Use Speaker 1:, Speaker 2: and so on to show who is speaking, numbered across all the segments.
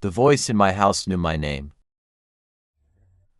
Speaker 1: The voice in my house knew my name.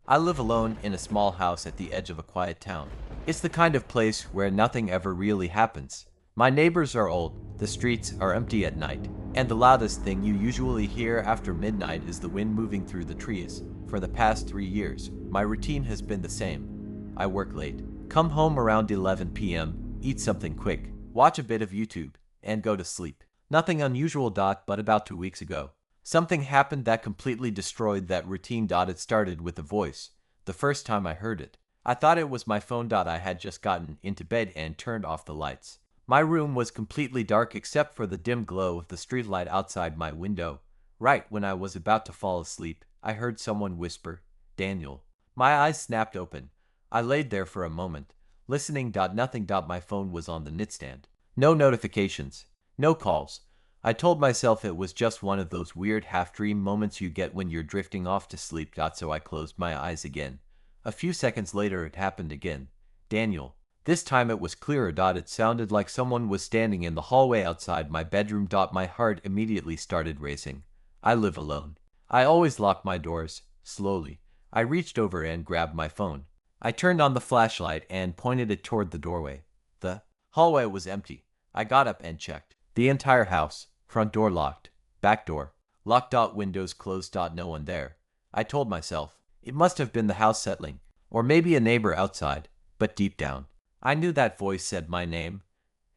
Speaker 1: I live alone in a small house at the edge of a quiet town. It's the kind of place where nothing ever really happens. My neighbors are old, the streets are empty at night, and the loudest thing you usually hear after midnight is the wind moving through the trees. For the past 3 years, my routine has been the same. I work late, come home around 11 p.m., eat something quick, watch a bit of YouTube, and go to sleep. Nothing unusual. But about 2 weeks ago, something happened that completely destroyed that routine. It started with a voice. The first time I heard it, I thought it was my phone. I had just gotten into bed and turned off the lights. My room was completely dark except for the dim glow of the streetlight outside my window. Right when I was about to fall asleep, I heard someone whisper, "Daniel." My eyes snapped open. I laid there for a moment, listening. Nothing. My phone was on the nightstand. No notifications. No calls. I told myself it was just one of those weird half-dream moments you get when you're drifting off to sleep. So I closed my eyes again. A few seconds later it happened again. "Daniel." This time it was clearer. It sounded like someone was standing in the hallway outside my bedroom. My heart immediately started racing. I live alone. I always lock my doors. Slowly, I reached over and grabbed my phone. I turned on the flashlight and pointed it toward the doorway. The hallway was empty. I got up and checked. The entire house. Front door locked. Back door locked. Windows closed. No one there. I told myself, it must have been the house settling, or maybe a neighbor outside. But deep down, I knew that voice said my name,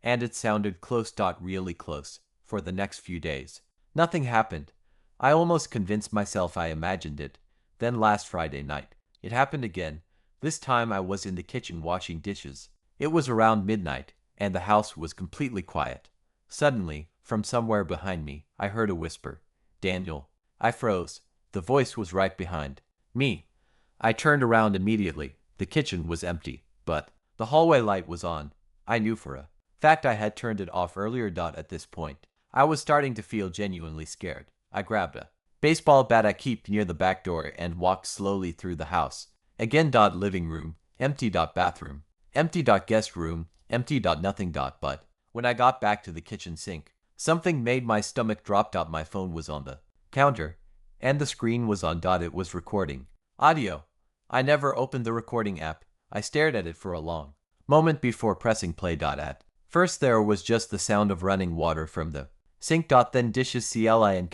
Speaker 1: and it sounded close. Really close. For the next few days, nothing happened. I almost convinced myself I imagined it. Then last Friday night, it happened again. This time I was in the kitchen washing dishes. It was around midnight, and the house was completely quiet. Suddenly, from somewhere behind me, I heard a whisper, "Daniel." I froze. The voice was right behind me. I turned around immediately. The kitchen was empty, but the hallway light was on. I knew for a fact I had turned it off earlier. At this point, I was starting to feel genuinely scared. I grabbed a baseball bat I keep near the back door and walked slowly through the house. Again. Living room, empty. Bathroom, empty. Guest room, empty. Nothing. But when I got back to the kitchen sink, something made my stomach drop. My phone was on the counter, and the screen was on. It was recording audio. I never opened the recording app. I stared at it for a long moment before pressing play. At first there was just the sound of running water from the sink. Then dishes clinking.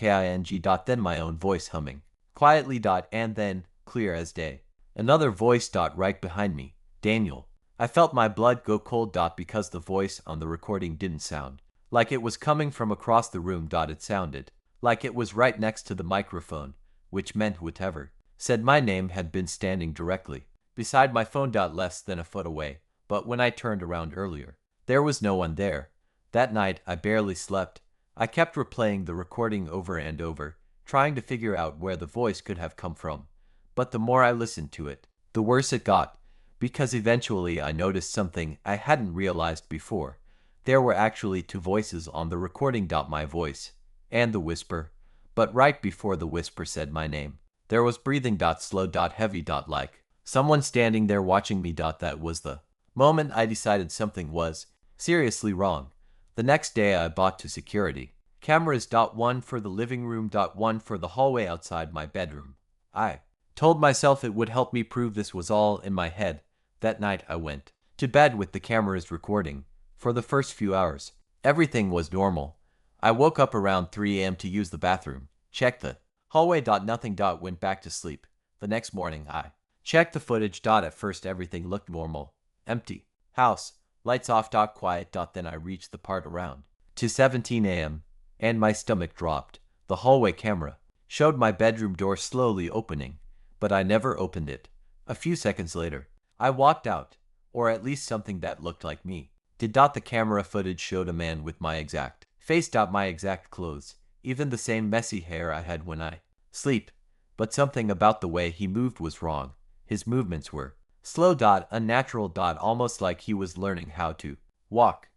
Speaker 1: Then my own voice humming quietly. And then, clear as day, another voice. Right behind me, "Daniel." I felt my blood go cold. Because the voice on the recording didn't sound like it was coming from across the room. It sounded like it was right next to the microphone, which meant whatever said my name had been standing directly beside my phone. Less than a foot away. But when I turned around earlier, there was no one there. That night I barely slept. I kept replaying the recording over and over, trying to figure out where the voice could have come from. But the more I listened to it, the worse it got, because eventually I noticed something I hadn't realized before. There were actually two voices on the recording. My voice and the whisper. But right before the whisper said my name, there was breathing. Slow. Heavy. Like someone standing there watching me. That was the moment I decided something was seriously wrong. The next day I bought two security cameras. One for the living room. One for the hallway outside my bedroom. I told myself it would help me prove this was all in my head. That night I went to bed with the cameras recording. For the first few hours, everything was normal. I woke up around 3 a.m. to use the bathroom, checked the hallway. Nothing. Went back to sleep. The next morning I checked the footage. At first everything looked normal. Empty house, lights off. Quiet. Then I reached the part around 2:17 a.m. and my stomach dropped. The hallway camera showed my bedroom door slowly opening, but I never opened it. A few seconds later, I walked out, or at least something that looked like me. The camera footage showed a man with my exact face. My exact clothes, even the same messy hair I had when I sleep. But something about the way he moved was wrong. His movements were slow. Unnatural. Almost like he was learning how to walk.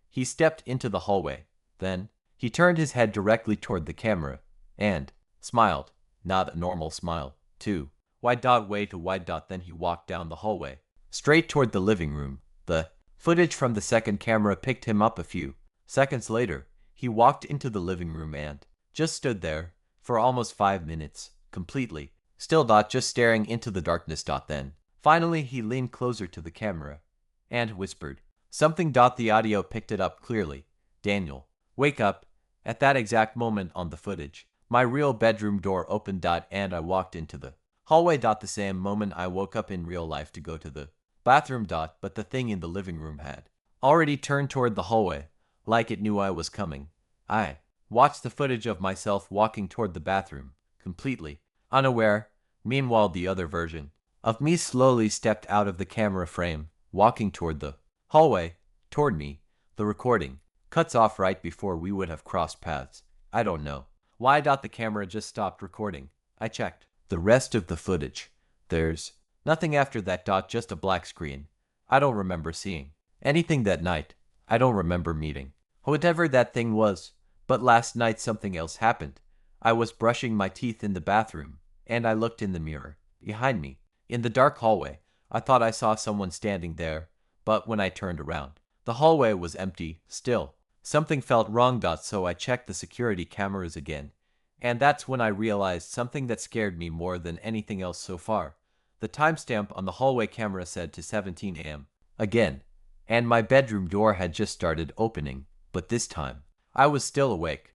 Speaker 1: He stepped into the hallway. Then he turned his head directly toward the camera and smiled. Not a normal smile. Too wide. Way too wide. Then he walked down the hallway, straight toward the living room. The footage from the second camera picked him up a few seconds later. He walked into the living room and just stood there for almost 5 minutes, completely. Still dot just staring into the darkness dot then. Finally, he leaned closer to the camera and whispered something dot the audio picked it up clearly. Daniel, wake up. At that exact moment on the footage, my real bedroom door opened dot and I walked into the hallway dot the same moment I woke up in real life to go to the bathroom dot, but the thing in the living room had already turned toward the hallway, like it knew I was coming. I watched the footage of myself walking toward the bathroom, completely unaware. Meanwhile, the other version of me slowly stepped out of the camera frame, walking toward the hallway, toward me. The recording cuts off right before we would have crossed paths. I don't know why the camera just stopped recording. I checked the rest of the footage. There's nothing after that just a black screen. I don't remember seeing anything that night. I don't remember meeting whatever that thing was. But last night something else happened. I was brushing my teeth in the bathroom, and I looked in the mirror behind me. In the dark hallway, I thought I saw someone standing there, but when I turned around, the hallway was empty, still. Something felt wrong. So I checked the security cameras again, and that's when I realized something that scared me more than anything else so far. The timestamp on the hallway camera said to 17 a.m. again, and my bedroom door had just started opening, but this time, I was still awake.